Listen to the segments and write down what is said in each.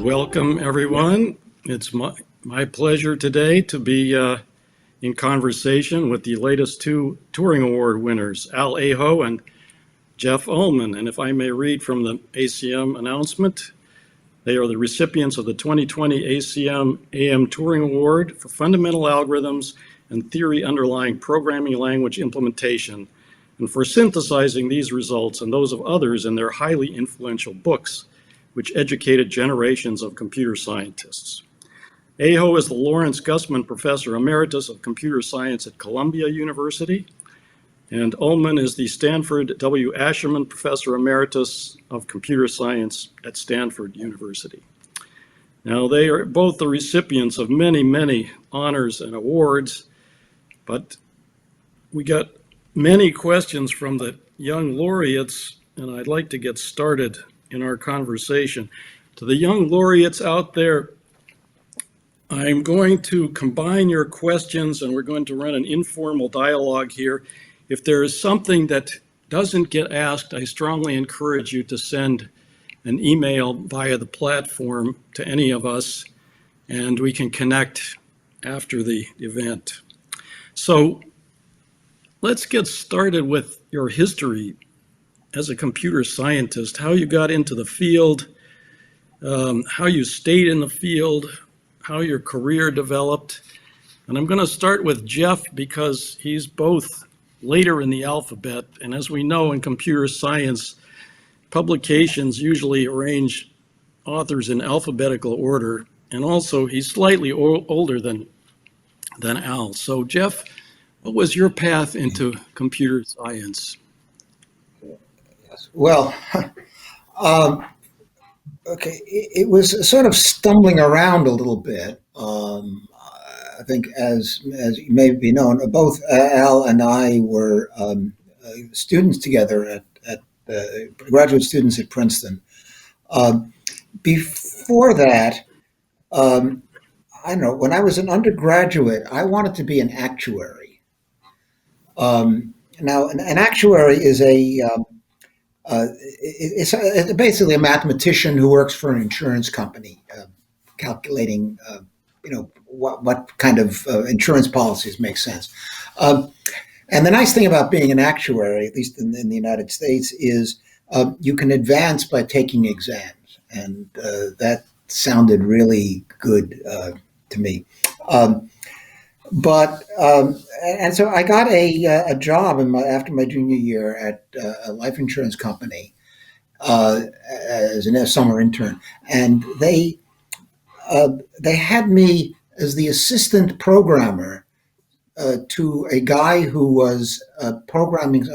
Welcome, everyone. It's my pleasure today to be in conversation with the latest two Turing Award winners, Al Aho and Jeff Ullman. And if I may read from the ACM announcement, they are the recipients of the 2020 ACM A.M. Turing Award for fundamental algorithms and theory underlying programming language implementation, and for synthesizing these results and those of others in their highly influential books, which educated generations of computer scientists. Aho is the Lawrence Gussman Professor Emeritus of Computer Science at Columbia University, and Ullman is the Stanford W. Asherman Professor Emeritus of Computer Science at Stanford University. Now, they are both the recipients of many, many honors and awards, but we got many questions from the young laureates, and I'd like to get started in our conversation. To the young laureates out there, I'm going to combine your questions and we're going to run an informal dialogue here. If there is something that doesn't get asked, I strongly encourage you to send an email via the platform to any of us, and we can connect after the event. So let's get started with your history as a computer scientist, how you got into the field, how you stayed in the field, how your career developed. And I'm going to start with Jeff because he's both later in the alphabet. And as we know in computer science, publications usually arrange authors in alphabetical order. And also he's slightly older than Al. So Jeff, what was your path into computer science? Well, okay, it was sort of stumbling around a little bit. I think, as you may be known, both Al and I were students together at graduate students at Princeton. Before that, I don't know, when I was an undergraduate, I wanted to be an actuary. Now, an actuary is it's basically a mathematician who works for an insurance company, calculating, what kind of insurance policies make sense. And the nice thing about being an actuary, at least in the United States, is you can advance by taking exams, and that sounded really good to me. And so I got a job after my junior year at a life insurance company as a summer intern, and they had me as the assistant programmer to a guy who was programming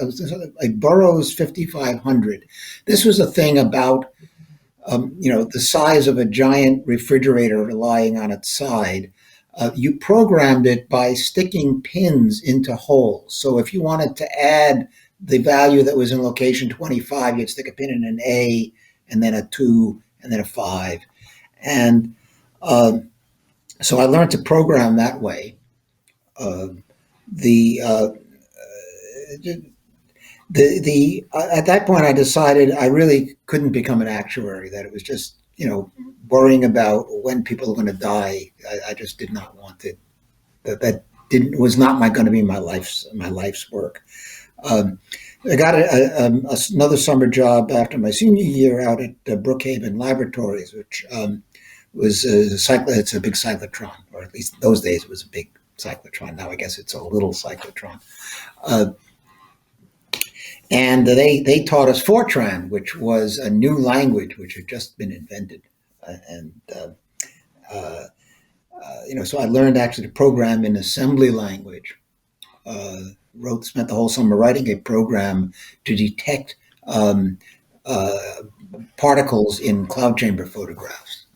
like Burroughs 5500. This was a thing about the size of a giant refrigerator lying on its side. You programmed it by sticking pins into holes. So if you wanted to add the value that was in location 25, you'd stick a pin in an A, and then a 2, and then a 5. And so I learned to program that way. At that point, I decided I really couldn't become an actuary, that it was just, worrying about when people are going to die. I just did not want it. That was not going to be my life's work. I got another summer job after my senior year out at Brookhaven Laboratories, which was it's a big cyclotron, or at least those days it was a big cyclotron. Now I guess it's a little cyclotron. And they taught us Fortran, which was a new language which had just been invented. So I learned actually to program in assembly language. Spent the whole summer writing a program to detect particles in cloud chamber photographs.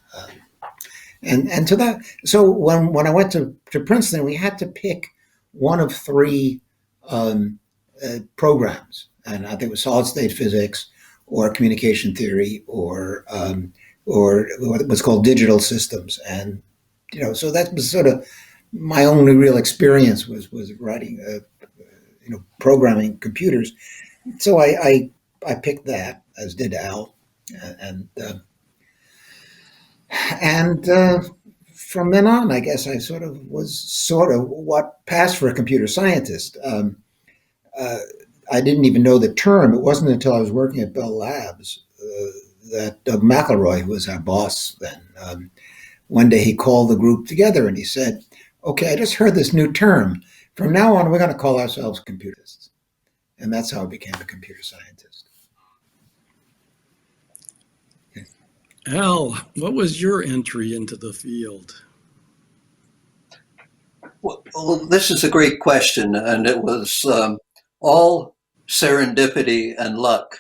So when I went to Princeton, we had to pick one of three programs, and I think it was solid state physics, or communication theory, or what was called digital systems. And so that was sort of my only real experience was writing, programming computers. So I picked that, as did Al, and And from then on, I guess I was sort of what passed for a computer scientist. Uh, I didn't even know the term. It wasn't until I was working at Bell Labs that Doug McElroy, who was our boss then, one day he called the group together and he said, "Okay, I just heard this new term. From now on, we're going to call ourselves computers." And that's how I became a computer scientist. Al, what was your entry into the field? Well, this is a great question, and it was all serendipity and luck.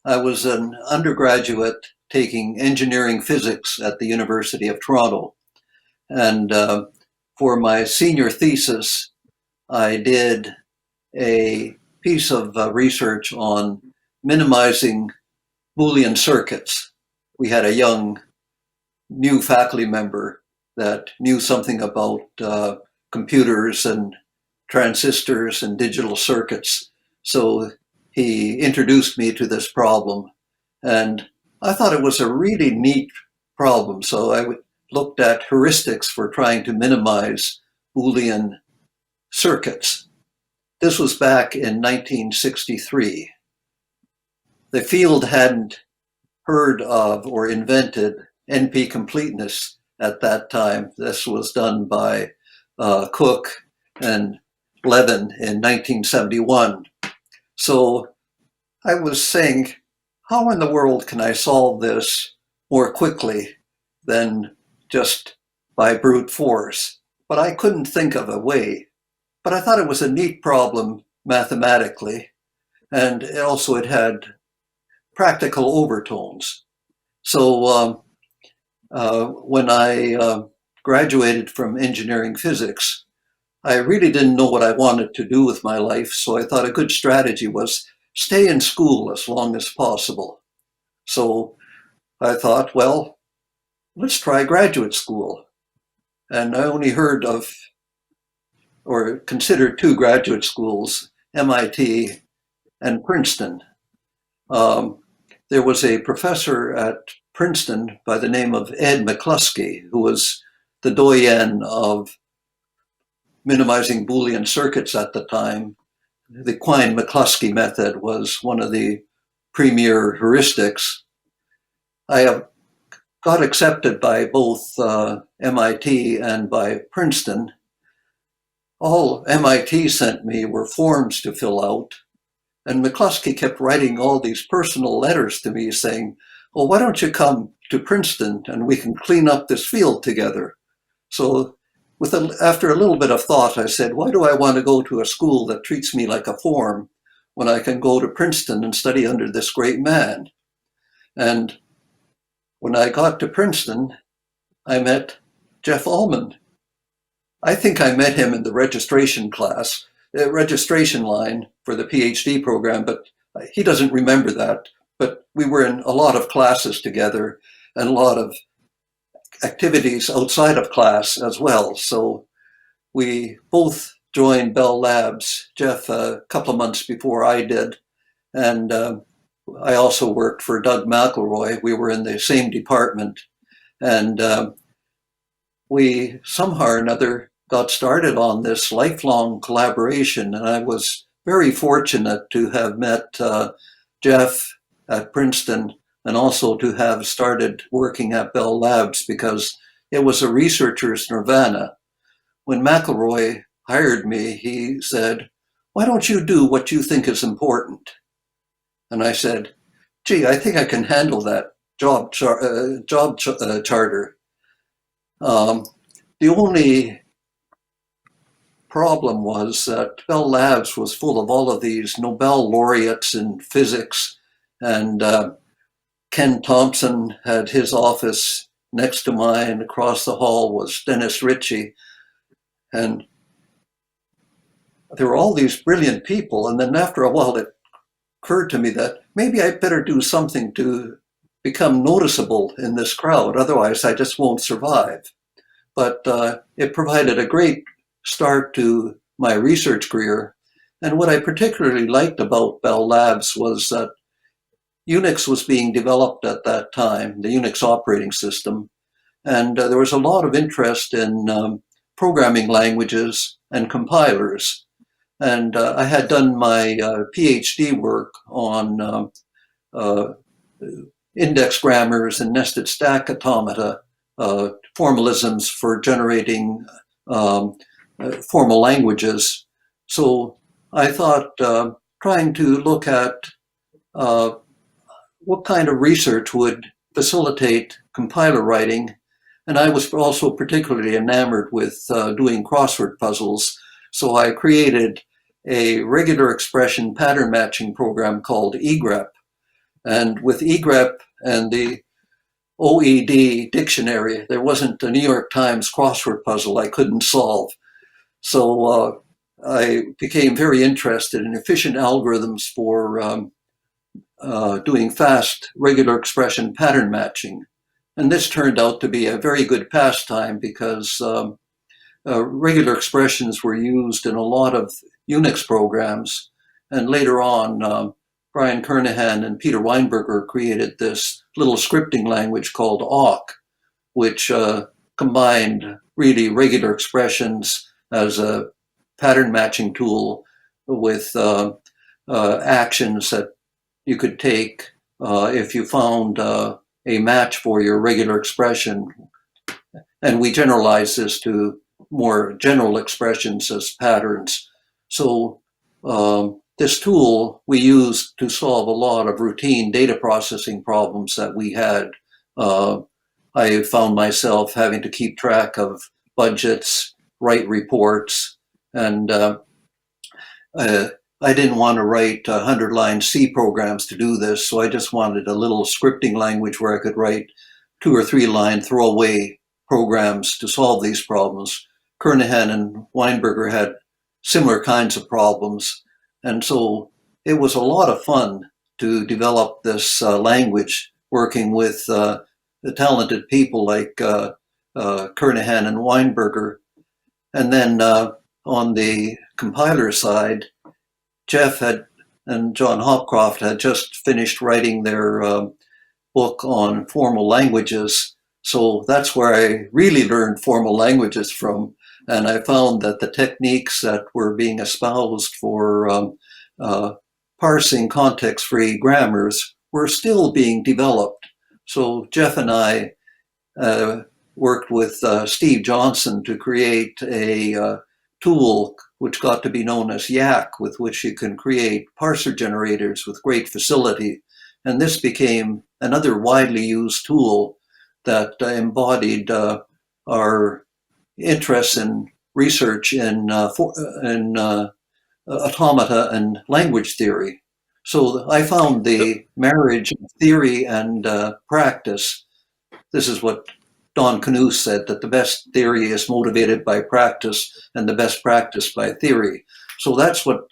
I was an undergraduate taking engineering physics at the University of Toronto, and for my senior thesis, I did a piece of research on minimizing Boolean circuits. We had a young new faculty member that knew something about computers and transistors and digital circuits. So he introduced me to this problem, and I thought it was a really neat problem. So I looked at heuristics for trying to minimize Boolean circuits. This was back in 1963. The field hadn't heard of or invented NP completeness at that time. This was done by Cook and Levin in 1971. So I was saying, how in the world can I solve this more quickly than just by brute force? But I couldn't think of a way. But I thought it was a neat problem mathematically, and also it had practical overtones. So when I graduated from engineering physics, I really didn't know what I wanted to do with my life. So I thought a good strategy was stay in school as long as possible. So I thought, well, let's try graduate school. And I only heard of or considered two graduate schools, MIT and Princeton. There was a professor at Princeton by the name of Ed McCluskey, who was the doyen of minimizing Boolean circuits at the time. The Quine-McCluskey method was one of the premier heuristics. I got accepted by both MIT and by Princeton. All MIT sent me were forms to fill out. And McCluskey kept writing all these personal letters to me saying, well, why don't you come to Princeton and we can clean up this field together? So after a little bit of thought, I said, why do I want to go to a school that treats me like a form when I can go to Princeton and study under this great man? And when I got to Princeton, I met Jeff Ullman. I think I met him in the registration line for the PhD program, but he doesn't remember that. But we were in a lot of classes together and a lot of activities outside of class as well. So we both joined Bell Labs, Jeff a couple of months before I did. And I also worked for Doug McElroy. We were in the same department. And we somehow or another got started on this lifelong collaboration. And I was very fortunate to have met Jeff at Princeton and also to have started working at Bell Labs because it was a researcher's nirvana. When McElroy hired me, he said, why don't you do what you think is important? And I said, gee, I think I can handle that job charter. The only problem was that Bell Labs was full of all of these Nobel laureates in physics, and Ken Thompson had his office next to mine. Across the hall was Dennis Ritchie. And there were all these brilliant people. And then after a while, it occurred to me that maybe I'd better do something to become noticeable in this crowd. Otherwise, I just won't survive. But it provided a great start to my research career. And what I particularly liked about Bell Labs was that Unix was being developed at that time, the Unix operating system, And there was a lot of interest in programming languages and compilers. And I had done my PhD work on index grammars and nested stack automata, formalisms for generating formal languages. So I thought trying to look at what kind of research would facilitate compiler writing. And I was also particularly enamored with doing crossword puzzles. So I created a regular expression pattern matching program called egrep. And with egrep and the OED dictionary, there wasn't a New York Times crossword puzzle I couldn't solve. So I became very interested in efficient algorithms for doing fast regular expression pattern matching. And this turned out to be a very good pastime because regular expressions were used in a lot of Unix programs. And later on, Brian Kernighan and Peter Weinberger created this little scripting language called awk, which combined really regular expressions as a pattern matching tool with actions that you could take if you found a match for your regular expression. And we generalize this to more general expressions as patterns. So this tool we used to solve a lot of routine data processing problems that we had. I found myself having to keep track of budgets, write reports, and I didn't want to write 100-line C programs to do this, so I just wanted a little scripting language where I could write 2 or 3-line throwaway programs to solve these problems. Kernighan and Weinberger had similar kinds of problems, and so it was a lot of fun to develop this language working with the talented people like Kernighan and Weinberger. And then on the compiler side, Jeff and John Hopcroft had just finished writing their book on formal languages. So that's where I really learned formal languages from. And I found that the techniques that were being espoused for parsing context-free grammars were still being developed. So Jeff and I worked with Steve Johnson to create a tool which got to be known as Yak, with which you can create parser generators with great facility. And this became another widely used tool that embodied our interest in research in automata and language theory. So I found the marriage of theory and practice. This is what Don Knuth said, that the best theory is motivated by practice and the best practice by theory. So that's what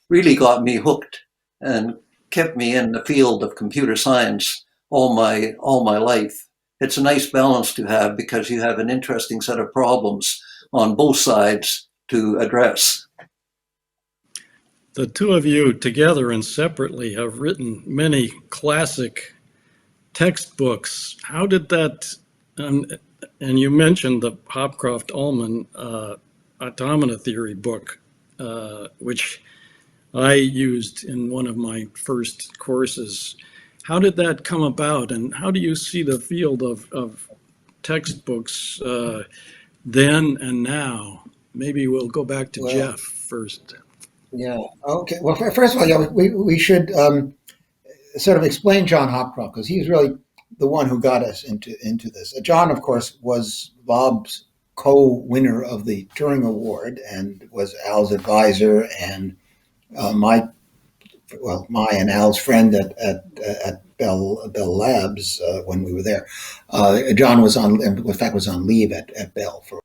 really got me hooked and kept me in the field of computer science all my life. It's a nice balance to have because you have an interesting set of problems on both sides to address. The two of you together and separately have written many classic textbooks. How did that, and you mentioned the Hopcroft Almond automata theory book, which I used in one of my first courses. How did that come about, and how do you see the field of textbooks then and now? Maybe we'll go back to Jeff first. Yeah. Okay. Well, first of all, yeah, we should sort of explain John Hopcroft, because he's really the one who got us into this. John, of course, was Bob's co-winner of the Turing Award and was Al's advisor and my and Al's friend at Bell Labs when we were there. John was on leave at Bell for.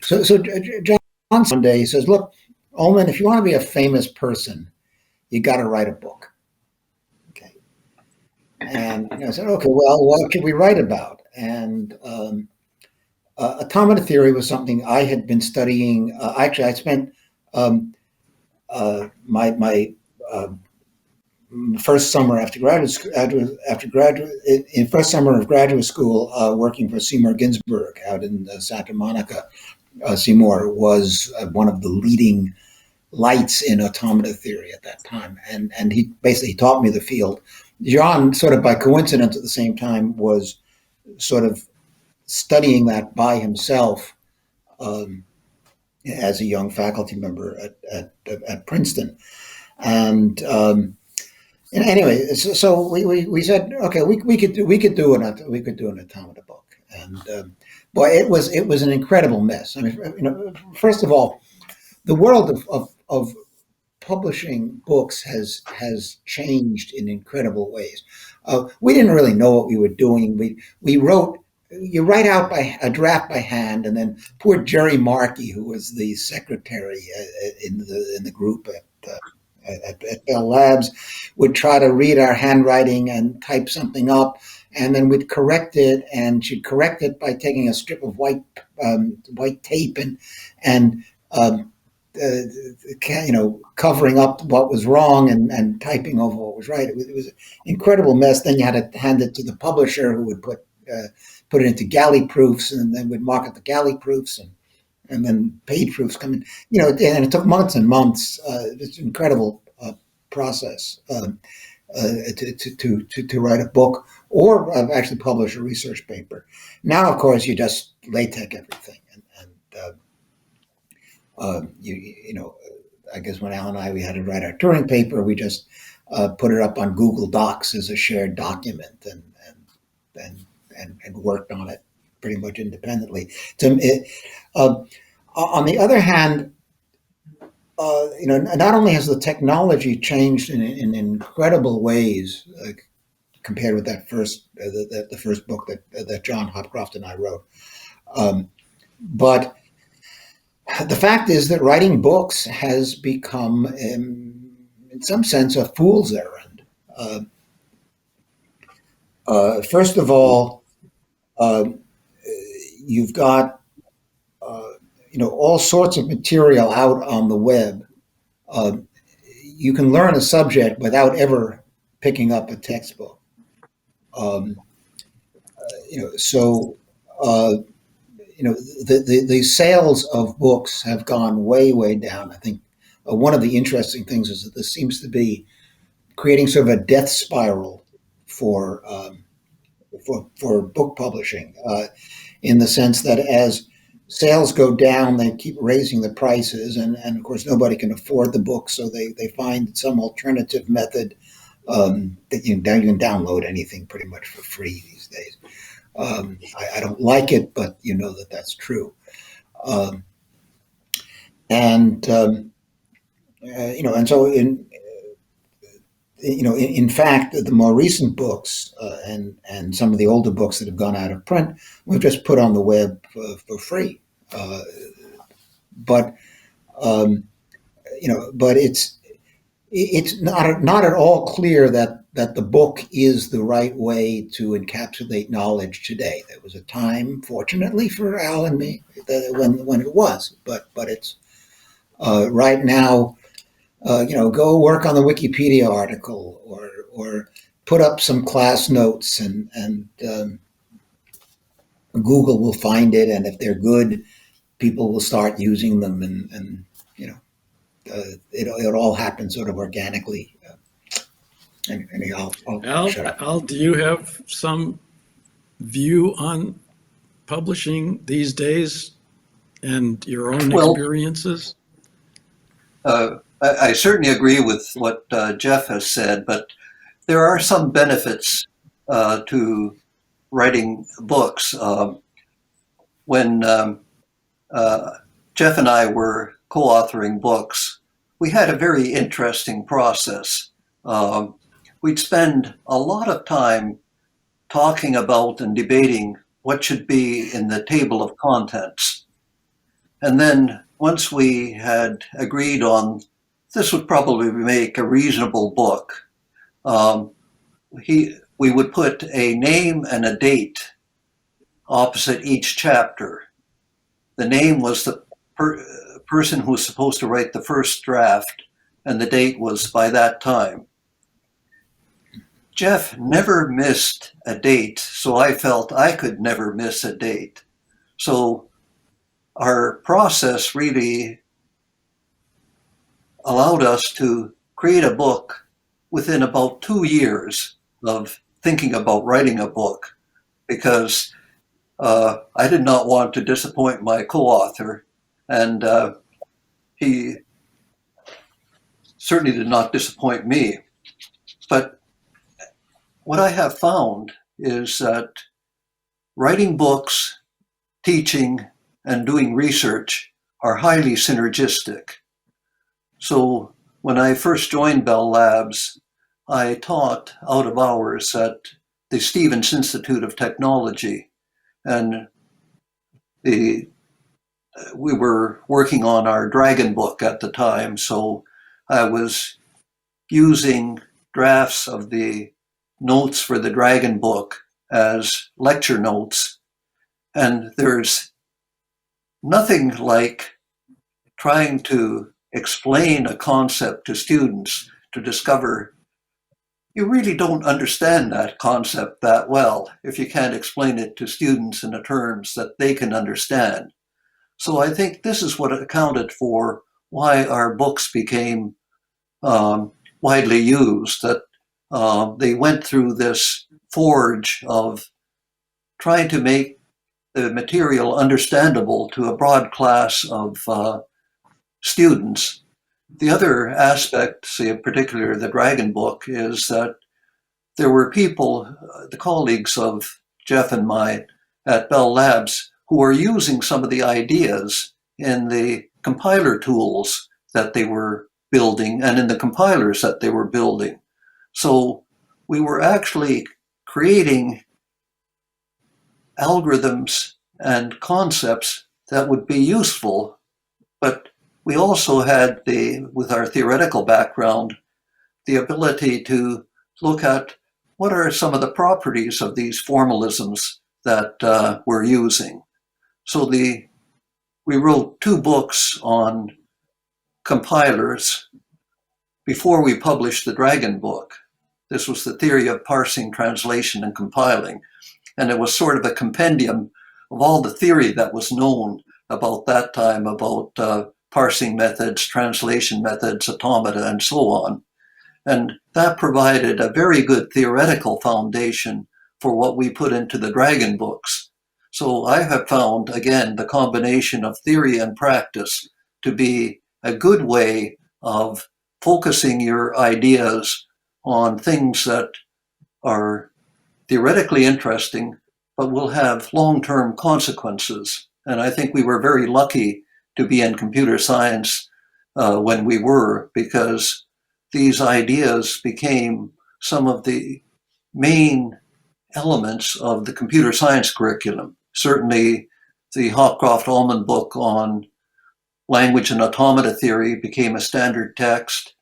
So John one day says, "Look, Ullman, if you want to be a famous person, you got to write a book." Okay. And I said, "Okay, well, what could we write about?" And automata theory was something I had been studying. Actually, I spent my first summer after first summer of graduate school, working for Seymour Ginsburg out in Santa Monica. Seymour was one of the leading lights in automata theory at that time, and he basically taught me the field. John, sort of by coincidence at the same time, was sort of studying that by himself as a young faculty member at Princeton. And anyway, so we said, okay, we could do an automata book, and boy, it was an incredible mess. I mean, first of all, the world of publishing books has changed in incredible ways. We didn't really know what we were doing. We wrote. You write out a draft by hand, and then poor Jerry Markey, who was the secretary in the group at Bell Labs, would try to read our handwriting and type something up, and then we'd correct it, and she'd correct it by taking a strip of white tape and covering up what was wrong and typing over what was right. It was an incredible mess. Then you had to hand it to the publisher, who would put it into galley proofs, and then would market the galley proofs, and then paid proofs come in. And it took months and months. It's an incredible process to write a book or actually publish a research paper. Now, of course, you just LaTeX everything, I guess when Al and we had to write our Turing paper, we just put it up on Google Docs as a shared document, and worked on it pretty much independently. On the other hand, not only has the technology changed in incredible ways compared with that the first book that John Hopcroft and I wrote, but the fact is that writing books has become, in some sense, a fool's errand. First of all, you've got all sorts of material out on the web. You can learn a subject without ever picking up a textbook. The sales of books have gone way down. I think one of the interesting things is that this seems to be creating sort of a death spiral for book publishing, in the sense that as sales go down, they keep raising the prices, and of course nobody can afford the book, so they find some alternative method that you can download anything pretty much for free these days. I don't like it, but that's true. And so in fact, the more recent books and some of the older books that have gone out of print, we've just put on the web for free. But it's not at all clear that the book is the right way to encapsulate knowledge today. There was a time, fortunately for Al and me, when it was, but it's right now. Go work on the Wikipedia article, or put up some class notes, and Google will find it, and if they're good, people will start using them, and it all happens sort of organically. I'll shut up. Al, do you have some view on publishing these days and your own experiences? I certainly agree with what Jeff has said, but there are some benefits to writing books. When Jeff and I were co-authoring books, we had a very interesting process. We'd spend a lot of time talking about and debating what should be in the table of contents. And then once we had agreed on this would probably make a reasonable book, we would put a name and a date opposite each chapter. The name was the person who was supposed to write the first draft, and the date was by that time. Jeff never missed a date, so I felt I could never miss a date. So our process really allowed us to create a book within about 2 years of thinking about writing a book, because I did not want to disappoint my co-author, and he certainly did not disappoint me. But what I have found is that writing books, teaching, and doing research are highly synergistic. So when I first joined Bell Labs, I taught out of hours at the Stevens Institute of Technology, and we were working on our Dragon book at the time, so I was using drafts of the notes for the Dragon book as lecture notes. And there's nothing like trying to explain a concept to students to discover you really don't understand that concept that well if you can't explain it to students in the terms that they can understand. So I think this is what accounted for why our books became widely used, that they went through this forge of trying to make the material understandable to a broad class of students. The other aspect, say in particular the Dragon book, is that there were people, the colleagues of Jeff and mine at Bell Labs, who were using some of the ideas in the compiler tools that they were building and in the compilers that they were building. So we were actually creating algorithms and concepts that would be useful, but we also had with our theoretical background, the ability to look at what are some of the properties of these formalisms that we're using. So we wrote 2 books on compilers before we published the Dragon book. This was the theory of parsing, translation, and compiling. And it was sort of a compendium of all the theory that was known about that time about parsing methods, translation methods, automata, and so on. And that provided a very good theoretical foundation for what we put into the Dragon books. So I have found, again, the combination of theory and practice to be a good way of focusing your ideas on things that are theoretically interesting, but will have long-term consequences. And I think we were very lucky to be in computer science when we were, because these ideas became some of the main elements of the computer science curriculum. Certainly the Hopcroft Almond book on language and automata theory became a standard text.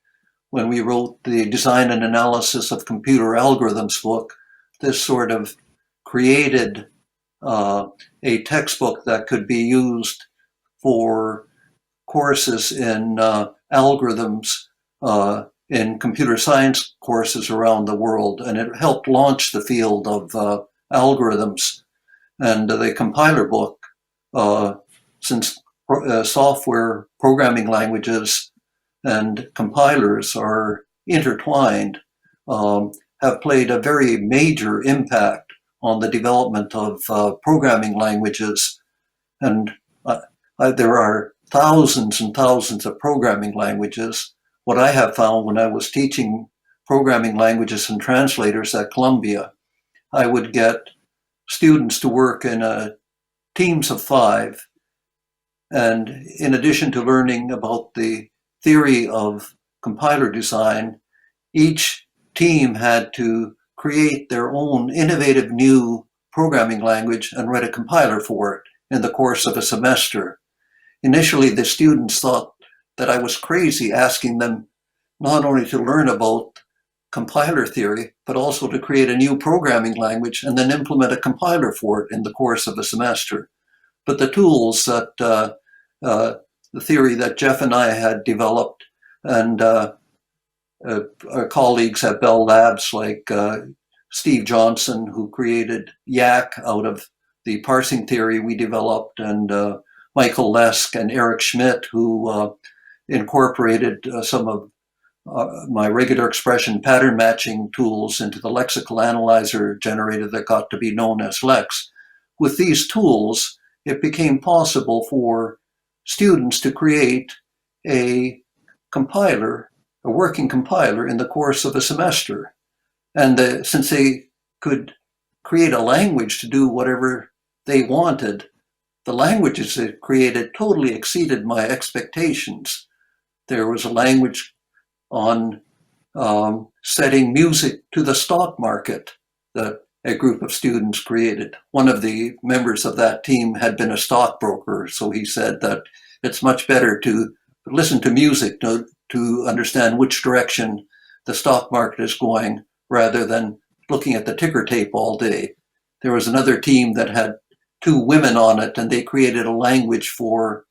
When we wrote the Design and Analysis of Computer Algorithms book, this sort of created a textbook that could be used for courses in algorithms in computer science courses around the world, and it helped launch the field of algorithms. And the compiler book, since software programming languages and compilers are intertwined, have played a very major impact on the development of programming languages. And there are thousands and thousands of programming languages. What I have found when I was teaching programming languages and translators at Columbia, I would get students to work in teams of 5. And in addition to learning about the theory of compiler design, each team had to create their own innovative new programming language and write a compiler for it in the course of a semester. Initially, the students thought that I was crazy asking them not only to learn about compiler theory, but also to create a new programming language and then implement a compiler for it in the course of a semester. But the tools that the theory that Jeff and I had developed and our colleagues at Bell Labs, like Steve Johnson, who created YAC out of the parsing theory we developed, and Michael Lesk and Eric Schmidt, who incorporated some of my regular expression pattern matching tools into the lexical analyzer generator that got to be known as Lex. With these tools, it became possible for students to create a compiler, a working compiler in the course of a semester. And since they could create a language to do whatever they wanted, the languages they created totally exceeded my expectations. There was a language on setting music to the stock market that a group of students created. One of the members of that team had been a stockbroker, so he said that it's much better to listen to music to understand which direction the stock market is going rather than looking at the ticker tape all day. There was another team that had two women on it, and they created a language for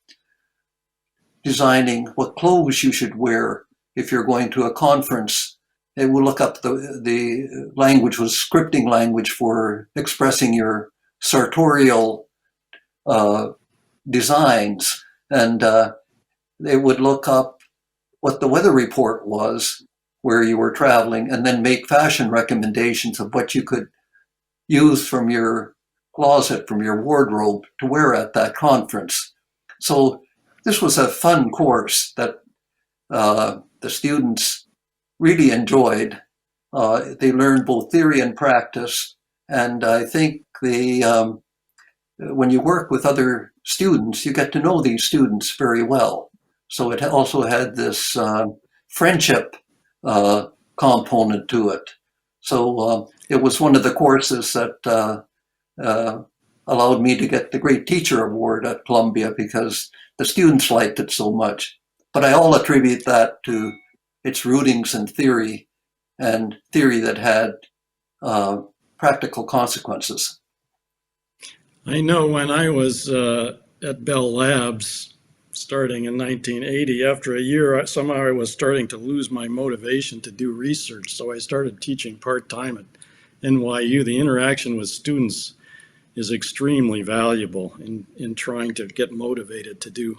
designing what clothes you should wear if you're going to a conference. It will look up the language was scripting language for expressing your sartorial designs, and they would look up what the weather report was where you were traveling, and then make fashion recommendations of what you could use from your closet, from your wardrobe to wear at that conference. So this was a fun course that the students really enjoyed. They learned both theory and practice, and I think when you work with other students, you get to know these students very well. So it also had this friendship component to it. So it was one of the courses that allowed me to get the Great Teacher Award at Columbia because the students liked it so much. But I all attribute that to its rootings in theory, and theory that had practical consequences. I know when I was at Bell Labs starting in 1980, after a year, somehow I was starting to lose my motivation to do research. So I started teaching part-time at NYU. The interaction with students is extremely valuable in trying to get motivated to do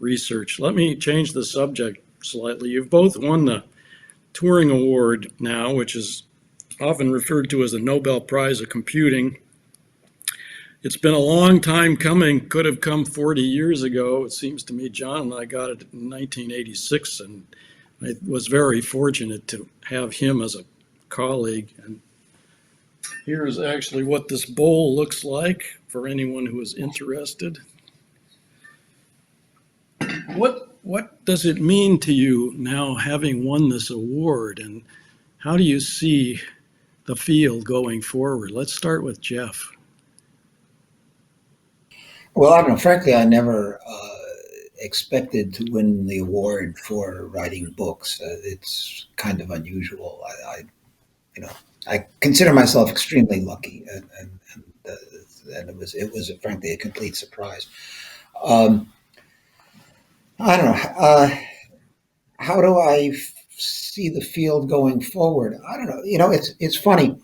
research. Let me change the subject slightly. You've both won the Turing Award now, which is often referred to as the Nobel Prize of Computing. It's been a long time coming, could have come 40 years ago. It seems to me John and I got it in 1986, and I was very fortunate to have him as a colleague. And here's actually what this bowl looks like for anyone who is interested. What does it mean to you now, having won this award, and how do you see the field going forward? Let's start with Jeff. Well, I don't know. Frankly, I never expected to win the award for writing books. It's kind of unusual. I consider myself extremely lucky, and it was frankly a complete surprise. I don't know. How do I see the field going forward? I don't know. It's funny.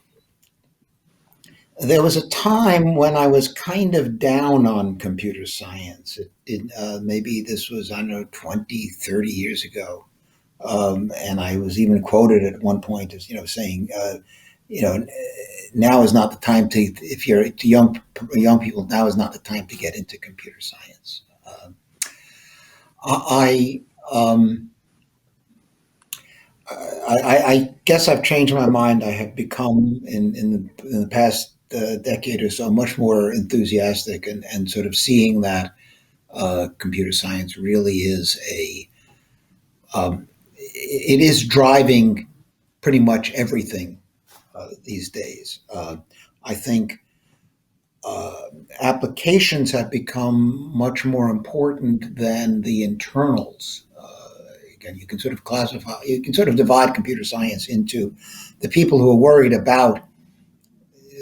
There was a time when I was kind of down on computer science. Maybe this was, I don't know, 20, 30 years ago. And I was even quoted at one point as, saying, now is not the time if you're to young people, now is not the time to get into computer science. I guess I've changed my mind. I have become in the past decade or so much more enthusiastic and sort of seeing that computer science really is it is driving pretty much everything these days. I think applications have become much more important than the internals. Again, you can sort of divide computer science into the people who are worried about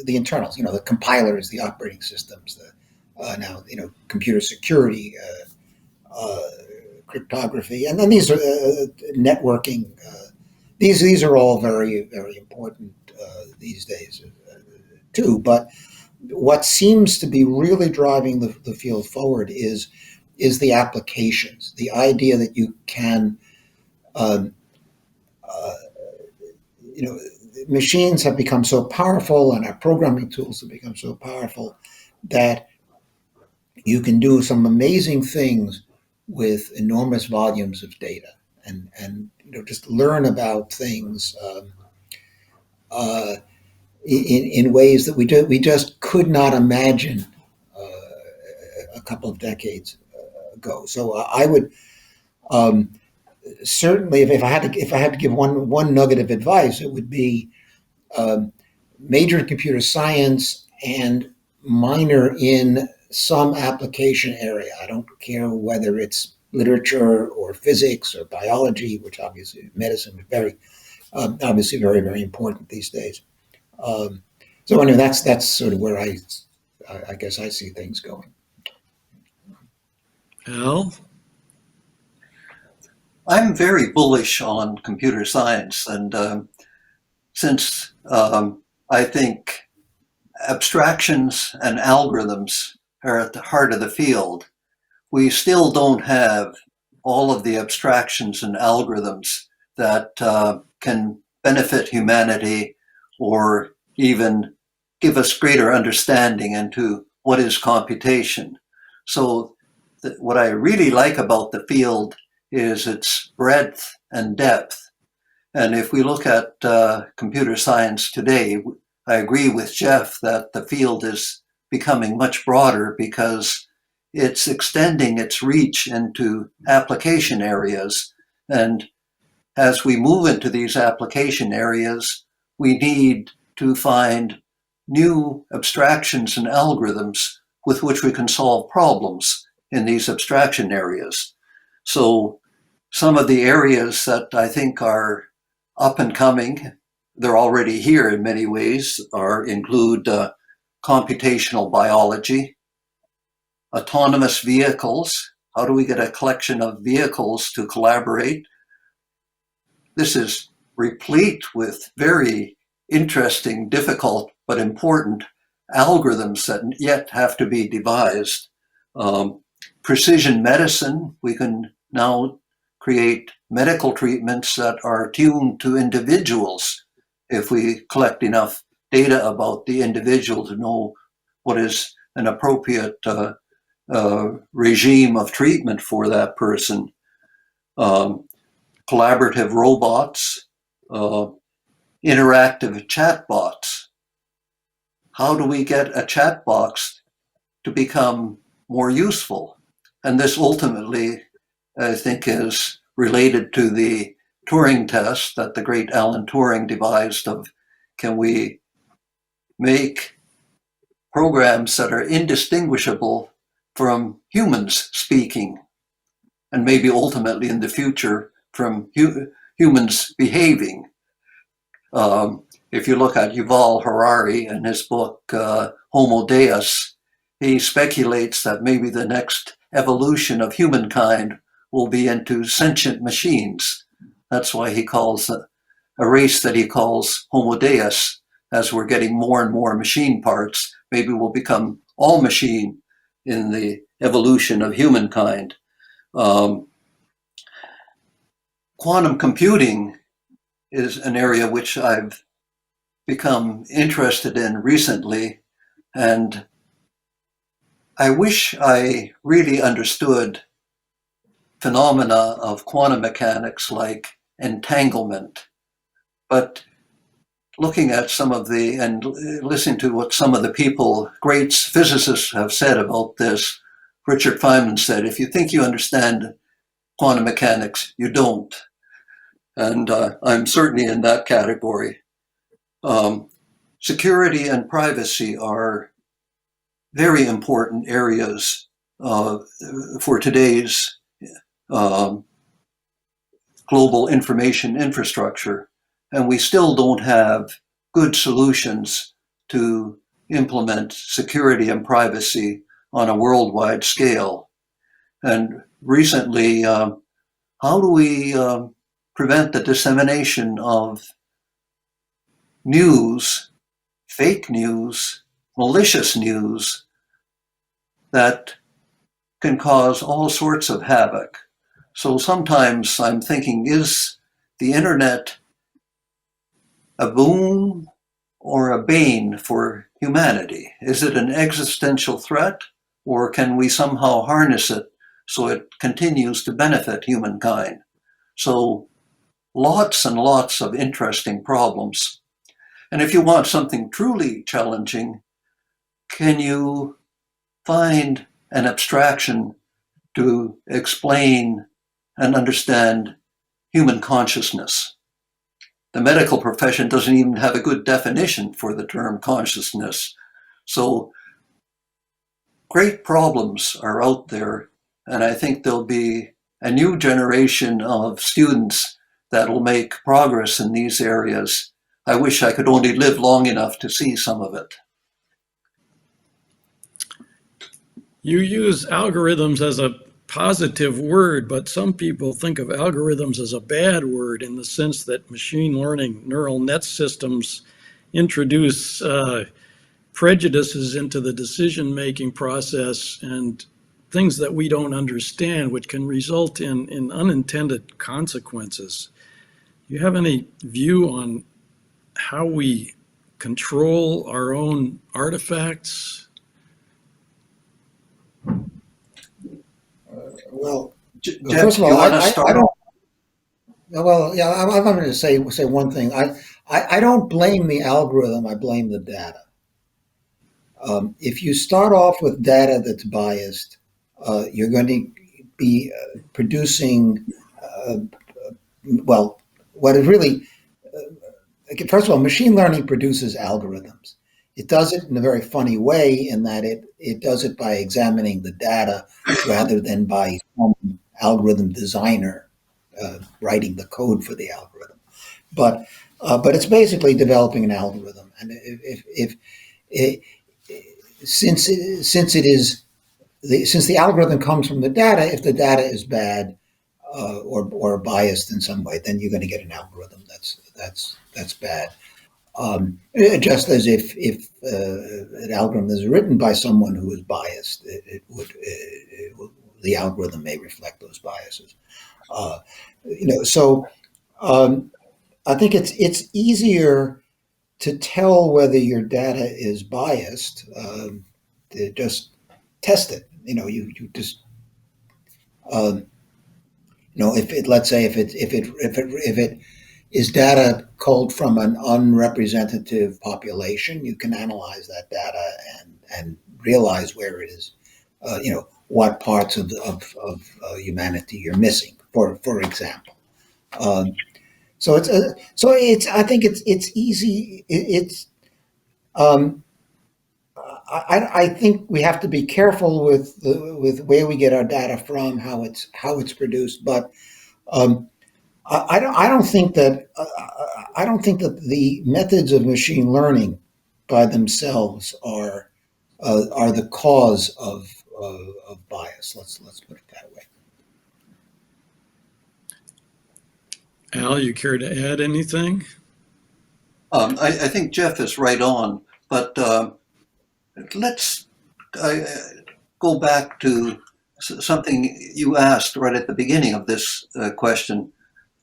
the internals, the compilers, the operating systems, computer security, cryptography, and then these are networking these are all very, very important these days too. But what seems to be really driving the field forward is the applications, the idea that you can, um, uh, you know, machines have become so powerful and our programming tools have become so powerful that you can do some amazing things with enormous volumes of data and just learn about things uh, in ways that we just could not imagine a couple of decades ago. So I would um, certainly, if I had to give one nugget of advice, it would be um, major in computer science and minor in some application area. I don't care whether it's literature or physics or biology, which obviously medicine is very obviously very, very important these days. Um, so anyway, that's sort of where I guess I see things going. Al? I'm very bullish on computer science, and since I think abstractions and algorithms are at the heart of the field, we still don't have all of the abstractions and algorithms that can benefit humanity or even give us greater understanding into what is computation. So what I really like about the field is its breadth and depth. And if we look at computer science today, I agree with Jeff that the field is becoming much broader because it's extending its reach into application areas. And as we move into these application areas, we need to find new abstractions and algorithms with which we can solve problems in these abstraction areas. So some of the areas that I think are up and coming, they're already here in many ways, include computational biology, autonomous vehicles. How do we get a collection of vehicles to collaborate? This is replete with very interesting, difficult, but important algorithms that yet have to be devised. Precision medicine, we can now create medical treatments that are tuned to individuals if we collect enough data about the individual to know what is an appropriate regime of treatment for that person. Collaborative robots, interactive chatbots. How do we get a chat box to become more useful? And this ultimately, I think, is related to the Turing test that the great Alan Turing devised of, can we make programs that are indistinguishable from humans speaking, and maybe ultimately in the future from humans behaving. If you look at Yuval Harari and his book, Homo Deus, he speculates that maybe the next evolution of humankind will be into sentient machines. That's why he calls a race that he calls Homo Deus. As we're getting more and more machine parts, maybe we'll become all machine in the evolution of humankind. Quantum computing is an area which I've become interested in recently, and I wish I really understood phenomena of quantum mechanics like entanglement. But looking at some of and listening to what some of the great physicists have said about this, Richard Feynman said, if you think you understand quantum mechanics, you don't. And I'm certainly in that category. Security and privacy are very important areas for today's global information infrastructure. And we still don't have good solutions to implement security and privacy on a worldwide scale. And recently, how do we prevent the dissemination of news, fake news, malicious news that can cause all sorts of havoc. So sometimes I'm thinking, is the internet a boon or a bane for humanity? Is it an existential threat, or can we somehow harness it so it continues to benefit humankind? So lots and lots of interesting problems. And if you want something truly challenging, can you find an abstraction to explain and understand human consciousness? The medical profession doesn't even have a good definition for the term consciousness. So great problems are out there, and I think there'll be a new generation of students that will make progress in these areas. I wish I could only live long enough to see some of it. You use algorithms as a positive word, but some people think of algorithms as a bad word in the sense that machine learning neural net systems introduce prejudices into the decision-making process and things that we don't understand, which can result in unintended consequences. Do you have any view on how we control our own artifacts? Well, Jeff, first of all, you want to I start? don't. Well, yeah, I'm going to say one thing. I don't blame the algorithm. I blame the data. If you start off with data that's biased, you're going to be producing, well, what is really, first of all, machine learning produces algorithms. It does it in a very funny way in that it does it by examining the data rather than by some algorithm designer writing the code for the algorithm. But it's basically developing an algorithm, and if since the algorithm comes from the data, if the data is bad or biased in some way, then you're going to get an algorithm that's bad. Just as if an algorithm is written by someone who is biased, the algorithm may reflect those biases. So I think it's easier to tell whether your data is biased. To just test it. You just let's say if it is data culled from an unrepresentative population, you can analyze that data and realize where it is, what parts of humanity you're missing, for example. So it's I think it's easy. I think we have to be careful with where we get our data from, how it's produced, but I don't think that the methods of machine learning by themselves are the cause of bias. Let's put it that way. Al, you care to add anything? I think Jeff is right on, but let's go back to something you asked right at the beginning of this question.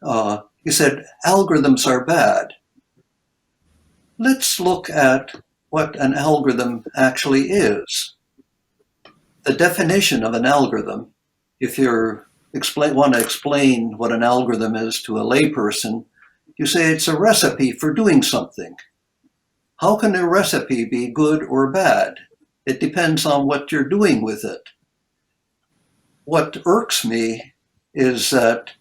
You said algorithms are bad. Let's look at what an algorithm actually is. The definition of an algorithm, if you want to explain what an algorithm is to a layperson, you say it's a recipe for doing something. How can a recipe be good or bad? It depends on what you're doing with it. What irks me is that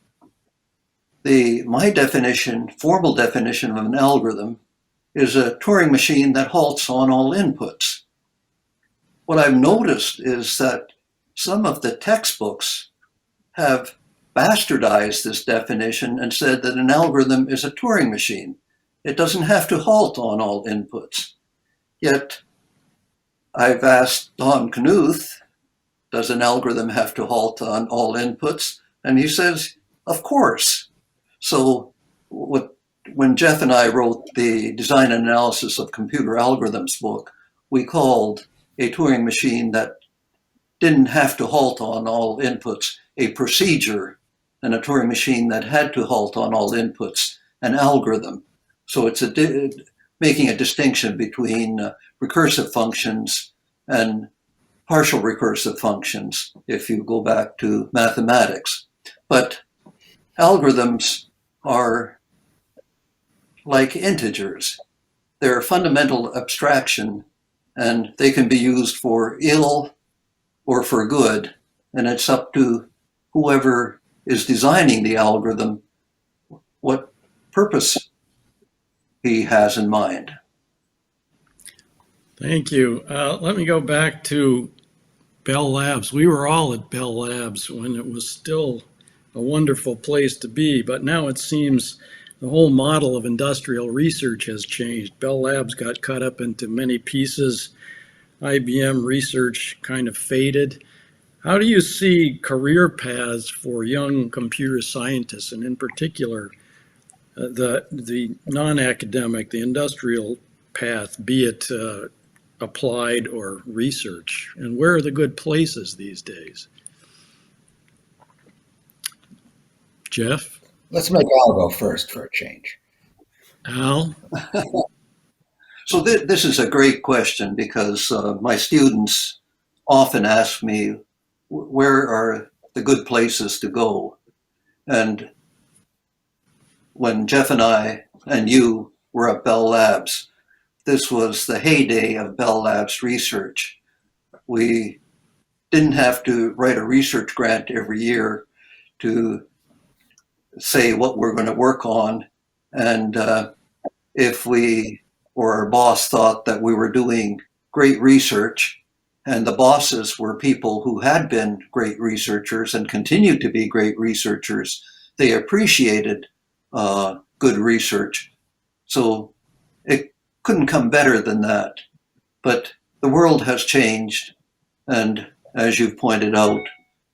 my definition, formal definition of an algorithm, is a Turing machine that halts on all inputs. What I've noticed is that some of the textbooks have bastardized this definition and said that an algorithm is a Turing machine. It doesn't have to halt on all inputs. Yet, I've asked Don Knuth, does an algorithm have to halt on all inputs? And he says, of course. So when Jeff and I wrote the Design and Analysis of Computer Algorithms book, we called a Turing machine that didn't have to halt on all inputs a procedure, and a Turing machine that had to halt on all inputs an algorithm. So it's making a distinction between recursive functions and partial recursive functions if you go back to mathematics. But algorithms are like integers. They're a fundamental abstraction, and they can be used for ill or for good, and it's up to whoever is designing the algorithm what purpose he has in mind. Thank you. Let me go back to Bell Labs. We were all at Bell Labs when it was still a wonderful place to be, but now it seems the whole model of industrial research has changed. Bell Labs got cut up into many pieces. IBM research kind of faded. How do you see career paths for young computer scientists, and in particular, the non-academic, the industrial path, be it applied or research, and where are the good places these days? Jeff? Let's make Al go first for a change. Al? So this is a great question because my students often ask me, where are the good places to go? And when Jeff and I and you were at Bell Labs, this was the heyday of Bell Labs research. We didn't have to write a research grant every year to say what we're going to work on. And if we or our boss thought that we were doing great research, and the bosses were people who had been great researchers and continued to be great researchers, they appreciated good research. So it couldn't come better than that. But the world has changed, and as you've pointed out,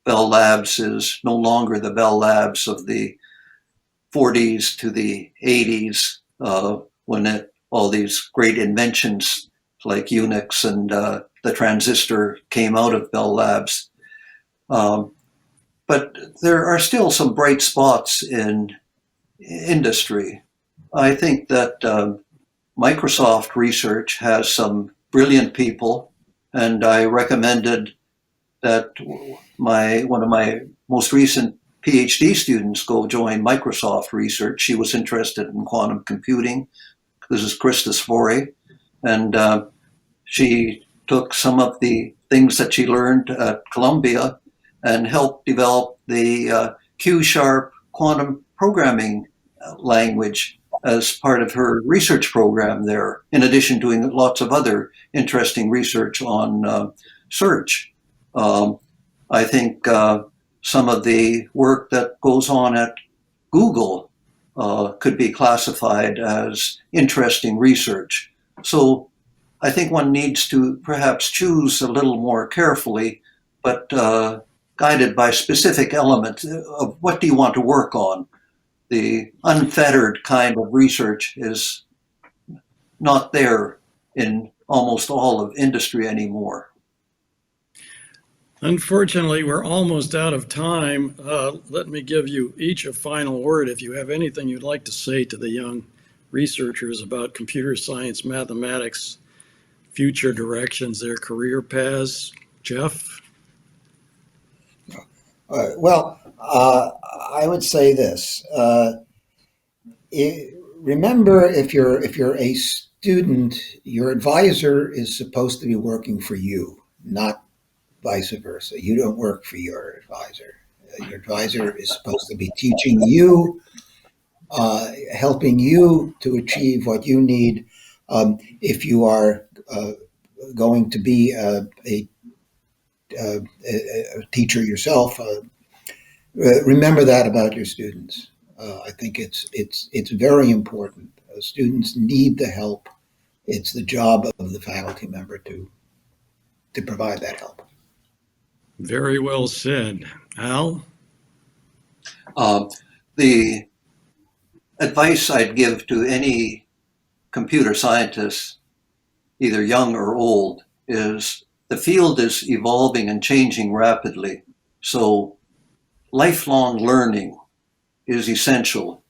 Bell Labs is no longer the Bell Labs of the 40s to the 80s, when all these great inventions like Unix and the transistor came out of Bell Labs. But there are still some bright spots in industry. I think that Microsoft research has some brilliant people, and I recommended that one of my most recent PhD students go join Microsoft research. She was interested in quantum computing. This is Krista Svori, and she took some of the things that she learned at Columbia and helped develop the Q-sharp quantum programming language as part of her research program there, in addition to doing lots of other interesting research on search. I think some of the work that goes on at Google could be classified as interesting research. So I think one needs to perhaps choose a little more carefully, but guided by specific elements of what do you want to work on. The unfettered kind of research is not there in almost all of industry anymore. Unfortunately, we're almost out of time. Let me give you each a final word. If you have anything you'd like to say to the young researchers about computer science, mathematics, future directions, their career paths. Jeff? I would say this. Remember, if you're a student, your advisor is supposed to be working for you, not vice versa. You don't work for your advisor. Your advisor is supposed to be teaching you, helping you to achieve what you need. If you are going to be a teacher yourself, remember that about your students. I think it's very important. Students need the help. It's the job of the faculty member to provide that help. Very well said. Al? The advice I'd give to any computer scientist, either young or old, is the field is evolving and changing rapidly. So lifelong learning is essential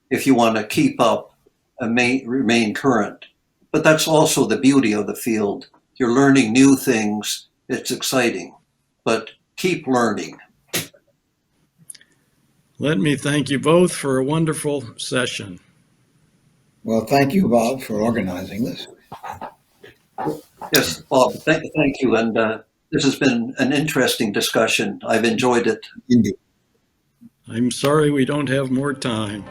if you want to keep up and remain current. But that's also the beauty of the field. You're learning new things. It's exciting, but keep learning. Let me thank you both for a wonderful session. Well, thank you, Bob, for organizing this. Yes, Bob, thank you. And this has been an interesting discussion. I've enjoyed it. Indeed. I'm sorry we don't have more time.